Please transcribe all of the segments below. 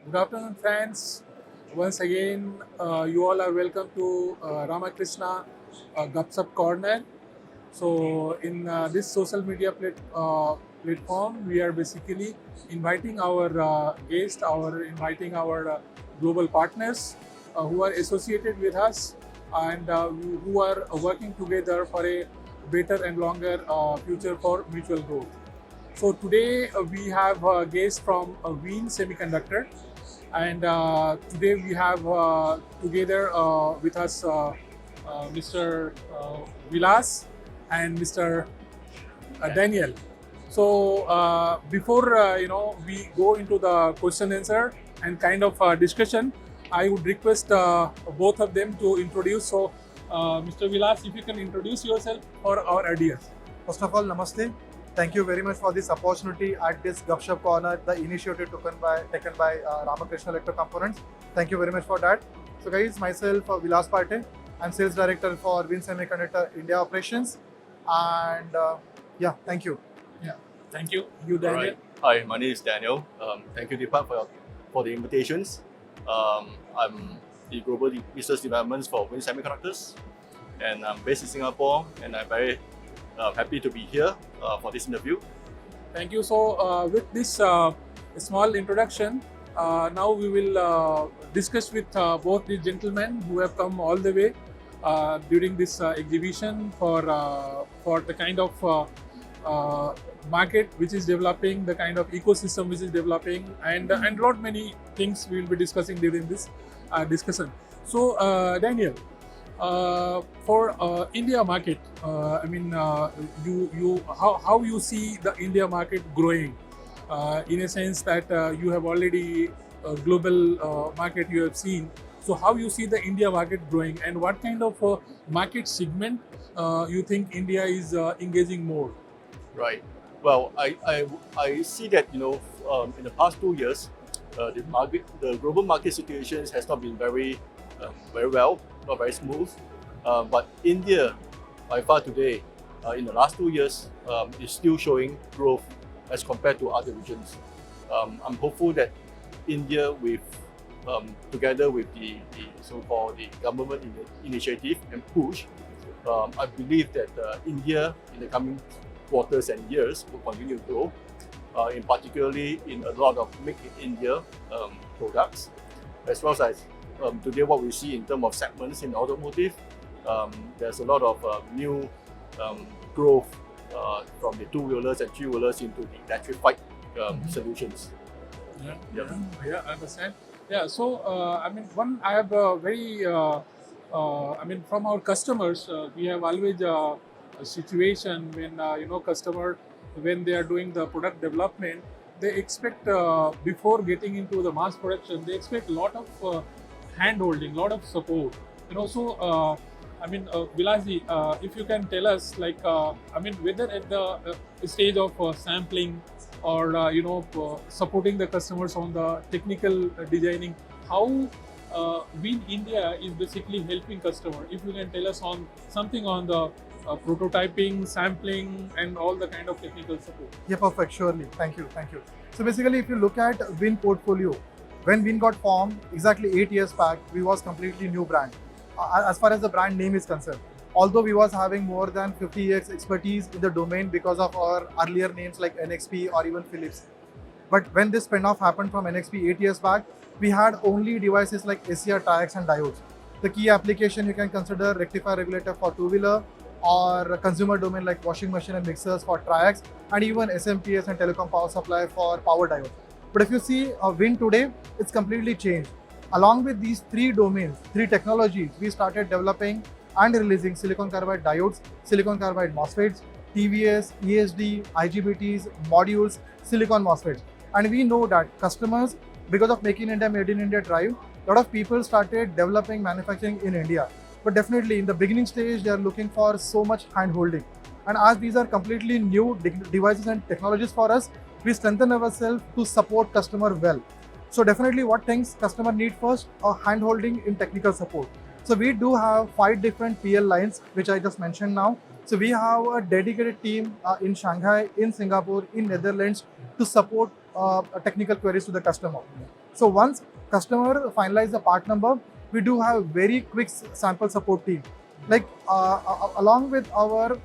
Good afternoon, friends. Once again, you all are welcome to RamaKrishna Gupsup Corner. So, in this social media platform, we are basically inviting our guests, inviting our global partners who are associated with us and who are working together for a better and longer future for mutual growth. So today we have guests from WeEn Semiconductor, and today we have together with us Mr. Vilas and Mr. Daniel. So before we go into the question answer and kind of discussion, I would request both of them to introduce. So Mr. Vilas, if you can introduce yourself for our audience. First of all, namaste. Thank you very much for this opportunity at this Gupshup Corner, the initiative taken by RamaKrishna Electro Components. Thank you very much for that. So guys, myself, Vilas Parte. I'm Sales Director for WeEn Semiconductor India Operations. And yeah, thank you. Yeah, thank you. You, Daniel. Alright. Hi, my name is Daniel. Thank you, Deepak, for the invitations. I'm the Global Business Development for WeEn Semiconductors, and I'm based in Singapore, and I'm very happy to be here for this interview. Thank you. So, with this small introduction, now we will discuss with both the gentlemen who have come all the way during this exhibition for the kind of market which is developing, the kind of ecosystem which is developing, and lot many things we will be discussing during this discussion. So, Daniel, for India market, I mean, how you see the India market growing, in a sense that you have already global market you have seen. So how you see the India market growing, and what kind of market segment you think India is engaging more? Right. Well, I see that in the past 2 years, the global market situations has not been very well, not very smooth. But India, by far today, in the last 2 years, is still showing growth as compared to other regions. I'm hopeful that India, together with the so-called the government initiative and push, I believe that India in the coming quarters and years will continue to grow, in particularly in a lot of Make in India products, as well as today what we see in terms of segments in automotive. There's a lot of new growth from the two-wheelers and three-wheelers into the electrified solutions. Yeah, I understand. Yeah, so I mean, I have very, I mean, from our customers, we have always a situation when customer, when they are doing the product development, they expect before getting into the mass production, they expect a lot of hand holding, lot of support. So I mean, Vilasji, if you can tell us, like, I mean, whether at the stage of sampling or supporting the customers on the technical designing, how WeEn India is basically helping customer. If you can tell us on something on the prototyping, sampling, and all the kind of technical support. Yeah, perfect. Surely. Thank you. Thank you. So basically, if you look at WeEn portfolio, when WeEn got formed exactly 8 years back, we was completely new brand. As far as the brand name is concerned, although we was having more than 50 years expertise in the domain because of our earlier names like NXP or even Philips. But when this spin-off happened from NXP 8 years back, we had only devices like SCR, Triacs and Diodes. The key application you can consider rectifier regulator for two-wheeler, or consumer domain like washing machine and mixers for Triacs, and even SMPS and telecom power supply for power diodes. But if you see WeEn today, it's completely changed. Along with these three domains, three technologies, we started developing and releasing silicon carbide diodes, silicon carbide MOSFETs, TVS, ESD, IGBTs, modules, silicon MOSFETs. And we know that customers, because of Make in India, Made in India drive, a lot of people started developing manufacturing in India. But definitely in the beginning stage, they are looking for so much hand holding. And as these are completely new devices and technologies for us, we strengthen ourselves to support customer well. So definitely what things customer need first are hand holding in technical support. So we do have 5 different PL lines, which I just mentioned now. So we have a dedicated team in Shanghai, in Singapore, in Netherlands to support technical queries to the customer. So once customer finalize the part number, we do have very quick sample support team. Like along with our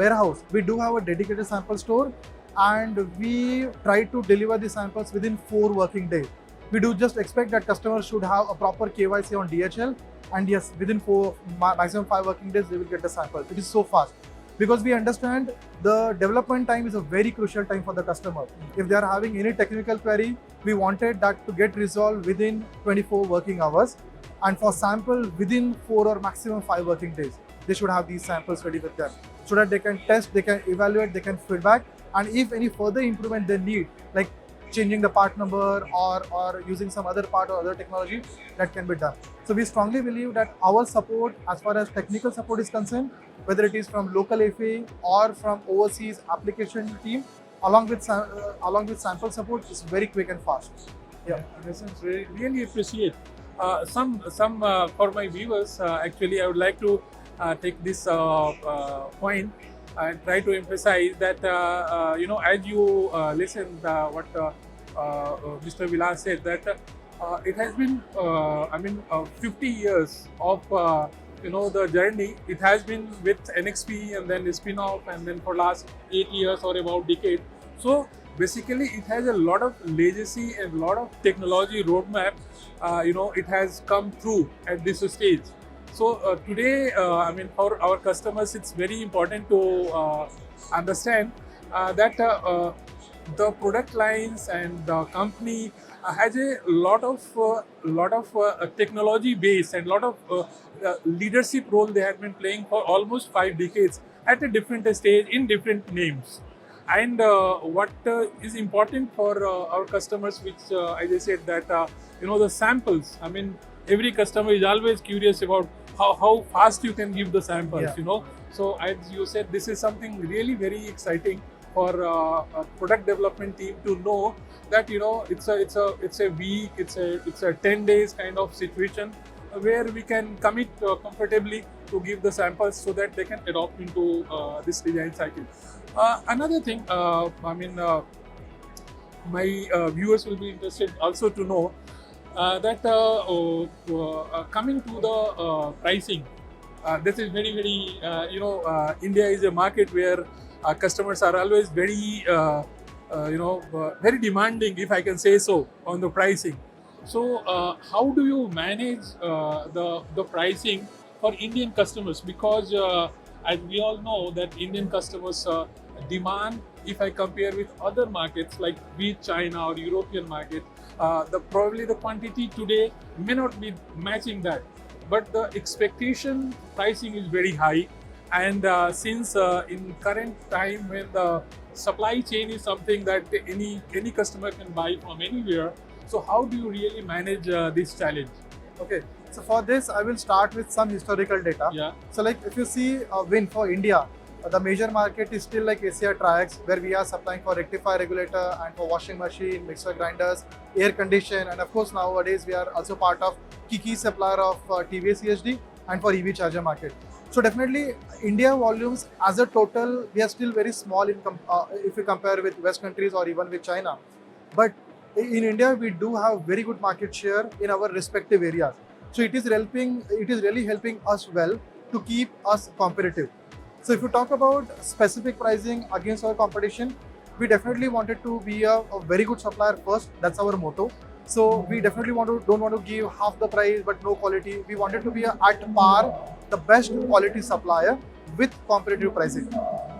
warehouse, we do have a dedicated sample store, and we try to deliver the samples within 4 working days. We do just expect that customers should have a proper KYC on DHL, and yes, within 4, maximum 5 working days, they will get the sample. It is so fast because we understand the development time is a very crucial time for the customer. If they are having any technical query, we wanted that to get resolved within 24 working hours, and for sample within 4 or maximum 5 working days. They should have these samples ready with them so that they can test, they can evaluate, they can feedback, and if any further improvement they need, like changing the part number or using some other part or other technology, that can be done. So we strongly believe that our support, as far as technical support is concerned, whether it is from local FA or from overseas application team, along with sample support, is very quick and fast. Yeah, really appreciate. Some for my viewers, actually, I would like to take this point and try to emphasize that as you listened what Mr. Vilas said, that it has been 50 years of the journey. It has been with NXP and then the spin-off, and then for last 8 years or about decade. So basically, it has a lot of legacy and a lot of technology roadmap. It has come through at this stage. So today, for our customers, it's very important to understand that the product lines and the company has a lot of technology base and lot of leadership role they have been playing for almost 5 decades at a different stage in different names. And what is important for our customers, which as I said, that the samples. Every customer is always curious about how fast you can give the samples. Yeah. So as you said, this is something really very exciting for a product development team to know that it's a week, it's a 10 days kind of situation where we can commit comfortably to give the samples so that they can adopt into this design cycle. Another thing, my viewers will be interested also to know that coming to the pricing, this is very India is a market where customers are always very very demanding, if I can say so, on the pricing. So how do you manage the pricing for Indian customers? Because as we all know that Indian customers demand, if I compare with other markets like be it China or European market, probably the quantity today may not be matching that, but the expectation pricing is very high. And since in current time when the supply chain is something that any customer can buy from anywhere, so how do you really manage this challenge? Okay, so for this, I will start with some historical data. Yeah. So like if you see WeEn for India, the major market is still like Asia Triacs, where we are supplying for rectifier regulator and for washing machine, mixer grinders, air condition, and of course nowadays we are also part of key supplier of TVS ESD and for EV charger market. So definitely India volumes as a total, we are still very small if we compare with West countries or even with China. But in India, we do have very good market share in our respective areas. So it is really helping us well to keep us competitive. So if you talk about specific pricing against our competition, we definitely wanted to be a very good supplier first. That's our motto. So we definitely don't want to give half the price but no quality. We wanted to be at par, the best quality supplier with competitive pricing.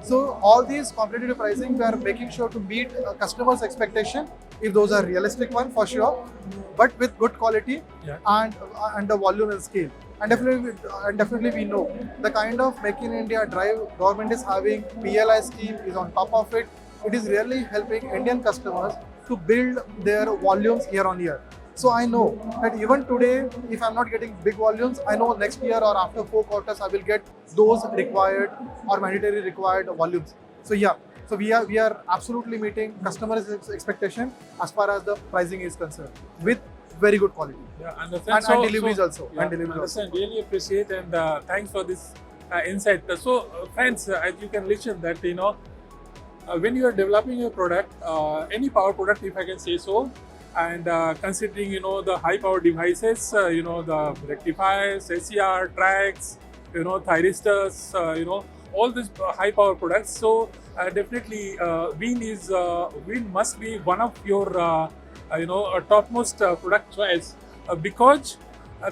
So all these competitive pricing, we are making sure to meet customers' expectation, if those are realistic one for sure, but with good quality. Yeah. and the volume and scale. And definitely we know the kind of Make in India drive government is having, PLI scheme is on top of it. It is really helping Indian customers to build their volumes year on year. So I know that even today, if I'm not getting big volumes, I know next year or after 4 quarters, I will get those required or mandatory required volumes. So yeah, so we are absolutely meeting customers' expectation as far as the pricing is concerned with very good quality. Yeah, understand. And deliveries also. Yeah, And deliveries also. understand. Really appreciate, and thanks for this insight. So friends, as you can listen that when you are developing a product, any power product, if I can say so, and considering the high power devices, the rectifiers, SCR, Triacs, thyristors, all these high power products. So definitely WeEn must be one of your a topmost product choice because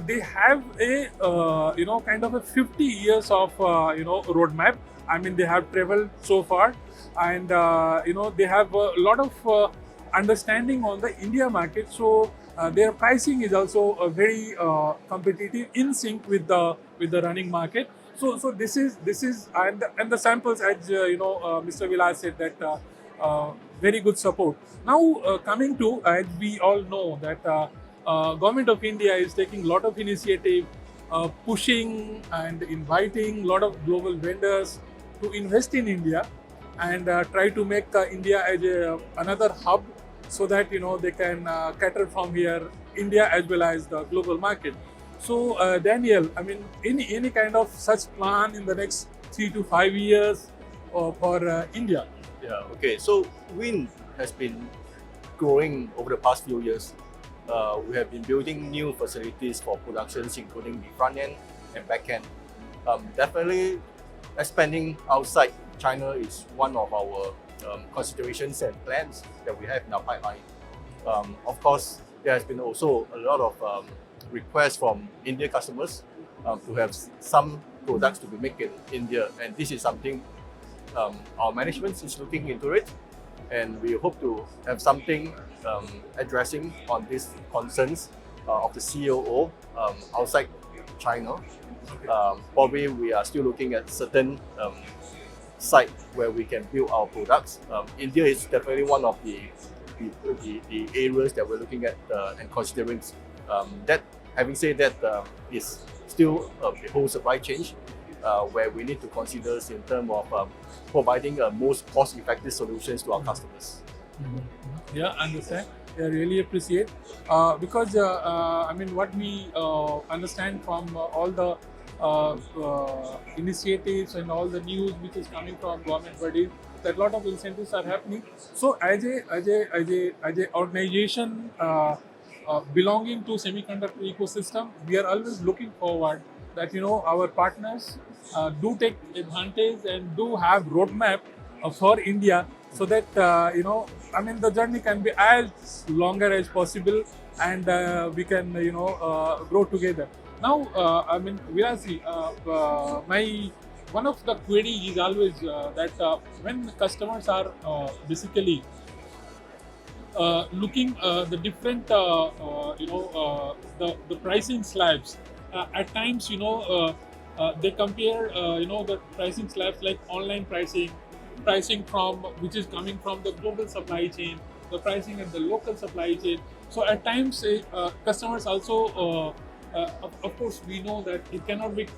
they have a kind of a 50 years of roadmap. I mean, they have traveled so far, and they have a lot of understanding on the India market. So their pricing is also very competitive, in sync with the running market. So this is and the samples, as Mr. Vilas said, that very good support. Now coming to, as we all know that government of India is taking a lot of initiative, pushing and inviting a lot of global vendors to invest in India and try to make India as another hub, so that they can cater from here India as well as the global market. So Daniel, I mean, any kind of such plan in the next 3 to 5 years for India? Yeah, okay. So WeEn has been growing over the past few years. We have been building new facilities for productions, including the front end and back end. Definitely, expanding outside China is one of our considerations and plans that we have in our pipeline. Of course, there has been also a lot of requests from Indian customers to have some products to be made in India, and this is something our management is looking into it, and we hope to have something addressing on these concerns of the COO outside China. Probably we are still looking at certain site where we can build our products. India is definitely one of the areas that we're looking at and considering. That having said that, is still the whole supply chain where we need to consider in terms of providing most cost-effective solutions to our customers. Yeah, understand. I really appreciate because I mean, what we understand from all the initiatives and all the news which is coming from government bodies, that a lot of incentives are happening. So as a organization belonging to semiconductor ecosystem, we are always looking forward that our partners do take advantage and do have roadmap for India, so that I mean, the journey can be as longer as possible, and we can grow together. Now I mean, Virasi, my one of the query is always that when customers are basically looking the different the pricing slabs, at times they compare the pricing slabs like online pricing from which is coming from the global supply chain, the pricing at the local supply chain. So at times customers also of course we know that it cannot be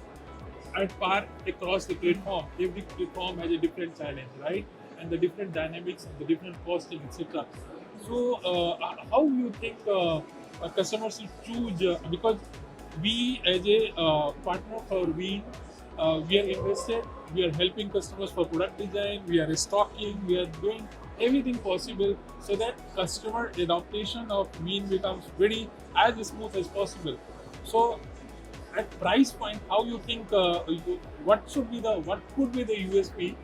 at par across the platform. Every platform has a different challenge, right? And the different dynamics, the different costing, etc. So how you think customers should choose? Because we as a partner for WeEn, we are invested, we are helping customers for product design, we are stocking, we are doing everything possible so that customer adaptation of WeEn becomes very as smooth as possible. So at price point, how you think what could be the USP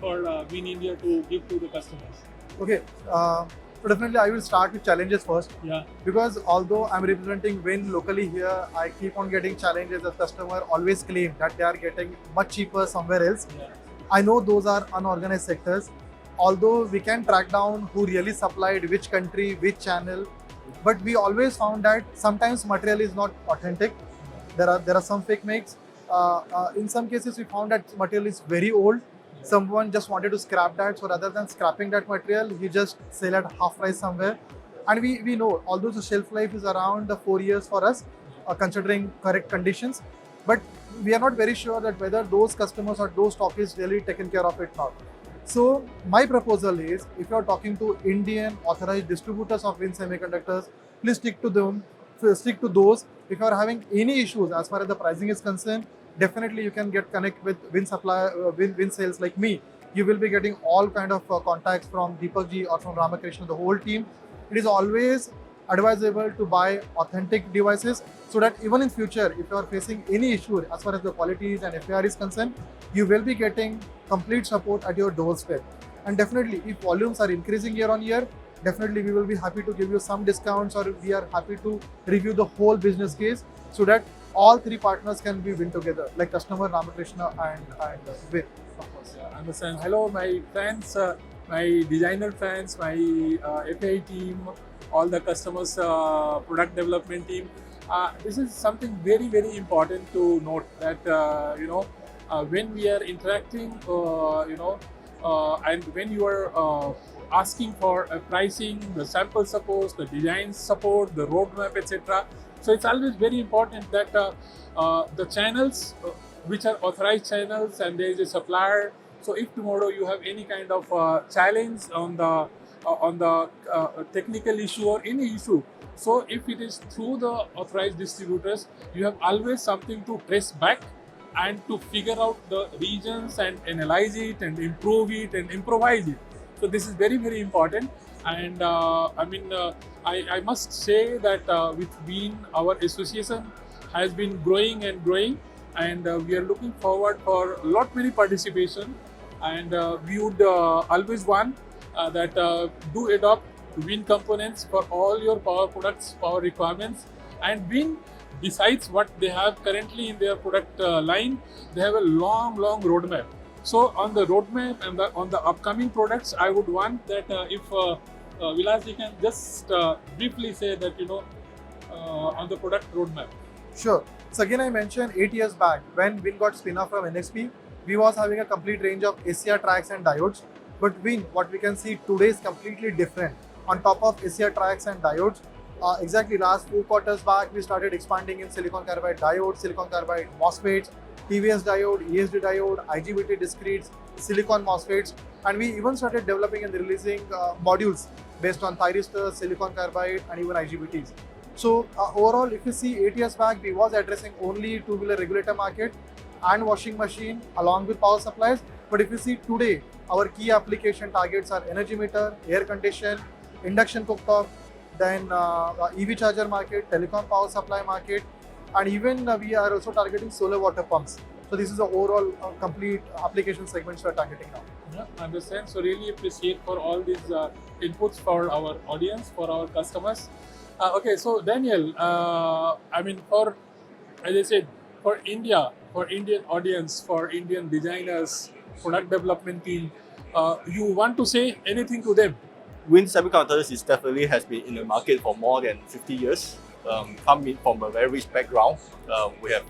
for WeEn India to give to the customers? Okay, so definitely I will start with challenges first. Yeah. Because although I'm representing WeEn locally here, I keep on getting challenges. The customer always claim that they are getting much cheaper somewhere else. Yeah. I know those are unorganized sectors. Although we can track down who really supplied, which country, which channel, but we always found that sometimes material is not authentic. There are some fake makes. In some cases, we found that material is very old. Someone just wanted to scrap that, so rather than scrapping that material, he just sell at half price somewhere. And we know, although the shelf life is around 4 years for us, considering correct conditions, but we are not very sure that whether those customers or those stock is really taken care of it or not. So my proposal is, if you are talking to Indian authorized distributors of WeEn Semiconductors, please stick to them. Stick to those. If you are having any issues as far as the pricing is concerned, definitely you can get connect with WeEn supply, WeEn sales like me. You will be getting all kind of contacts from Deepak ji or from RamaKrishna, the whole team. It is always advisable to buy authentic devices, so that even in future, if you are facing any issue as far as the qualities and FAR is concerned, you will be getting complete support at your doorstep. And definitely, if volumes are increasing year on year, definitely we will be happy to give you some discounts, or we are happy to review the whole business case, so that all three partners can be win together, like customer, RamaKrishna, and WeEn, of course. Yeah, understand. Hello, my friends, my designer friends, my FAI team, all the customers, product development team. This is something very, very important to note that when we are interacting, and when you are asking for a pricing, the sample support, the design support, the roadmap, etc. So it's always very important that the channels which are authorized channels, and there is a supplier. So if tomorrow you have any kind of challenge on the technical issue or any issue, so if it is through the authorized distributors, you have always something to trace back and to figure out the regions and analyze it and improve it and improvise it. So this is very, very important. And I must say that with WeEn, our association has been growing and growing, and we are looking forward for a lot many participation. And we would always want that do adopt WeEn components for all your power products, power requirements. And WeEn, besides what they have currently in their product line, they have a long roadmap. So on the roadmap and on the upcoming products, I would want that if Vilas, you can just briefly say that on the product roadmap. Sure. So again, I mentioned 8 years back when WeEn got spin off from NXP, we was having a complete range of SCR Triacs and diodes. But WeEn, what we can see today is completely different. On top of SCR Triacs and diodes, exactly last 4 quarters back, we started expanding in silicon carbide diodes, silicon carbide MOSFETs, TVS diode, ESD diode, IGBT discretes, silicon MOSFETs, and we even started developing and releasing modules based on thyristors, silicon carbide, and even IGBTs. So overall, if you see 8 years back, we was addressing only two-wheeler regulator market and washing machine along with power supplies. But if you see today, our key application targets are energy meter, air condition, induction cooktop, then EV charger market, telecom power supply market, and even we are also targeting solar water pumps. So this is the overall complete application segments we are targeting now. Yeah, understand. So really appreciate for all these inputs for our audience, for our customers. Okay, so Daniel, as I said, for India, for Indian audience, for Indian designers, product development team, you want to say anything to them? WeEn Semiconductors is definitely has been in the market for more than 50 years. Coming from a very rich background, we have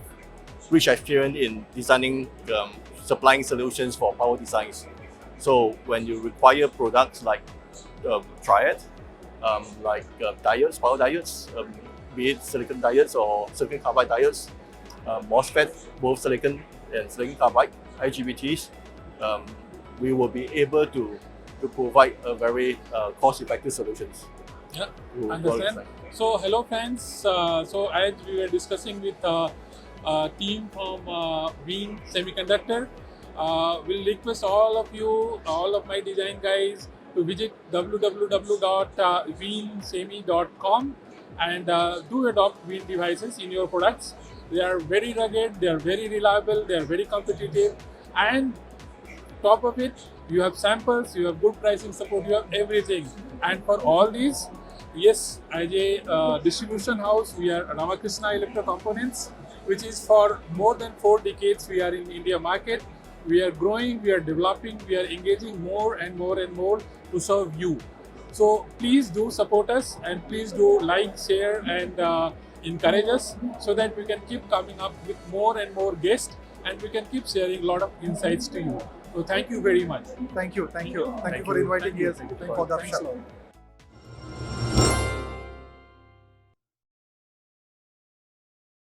rich experience in designing, supplying solutions for power designs. So when you require products like Triacs, diodes, power diodes, be it silicon diodes or silicon carbide diodes, MOSFETs, both silicon and silicon carbide, IGBTs, we will be able to provide a very cost-effective solutions. Yeah, understand. So hello friends. So as we were discussing with a team from WeEn Semiconductor, we'll request all of you, all of my design guys, to visit www.weensemi.com and do adopt WeEn devices in your products. They are very rugged, they are very reliable, they are very competitive, and top of it, you have samples, you have good pricing support, you have everything. And for all these, yes, as a distribution house, we are RamaKrishna Electro Components, which is for more than 4 decades we are in India market. We are growing, we are developing, we are engaging more and more and more to serve you. So please do support us, and please do like, share, and encourage us, so that we can keep coming up with more and more guests, and we can keep sharing a lot of insights to you. So thank you very much. Thank you for inviting us for the show.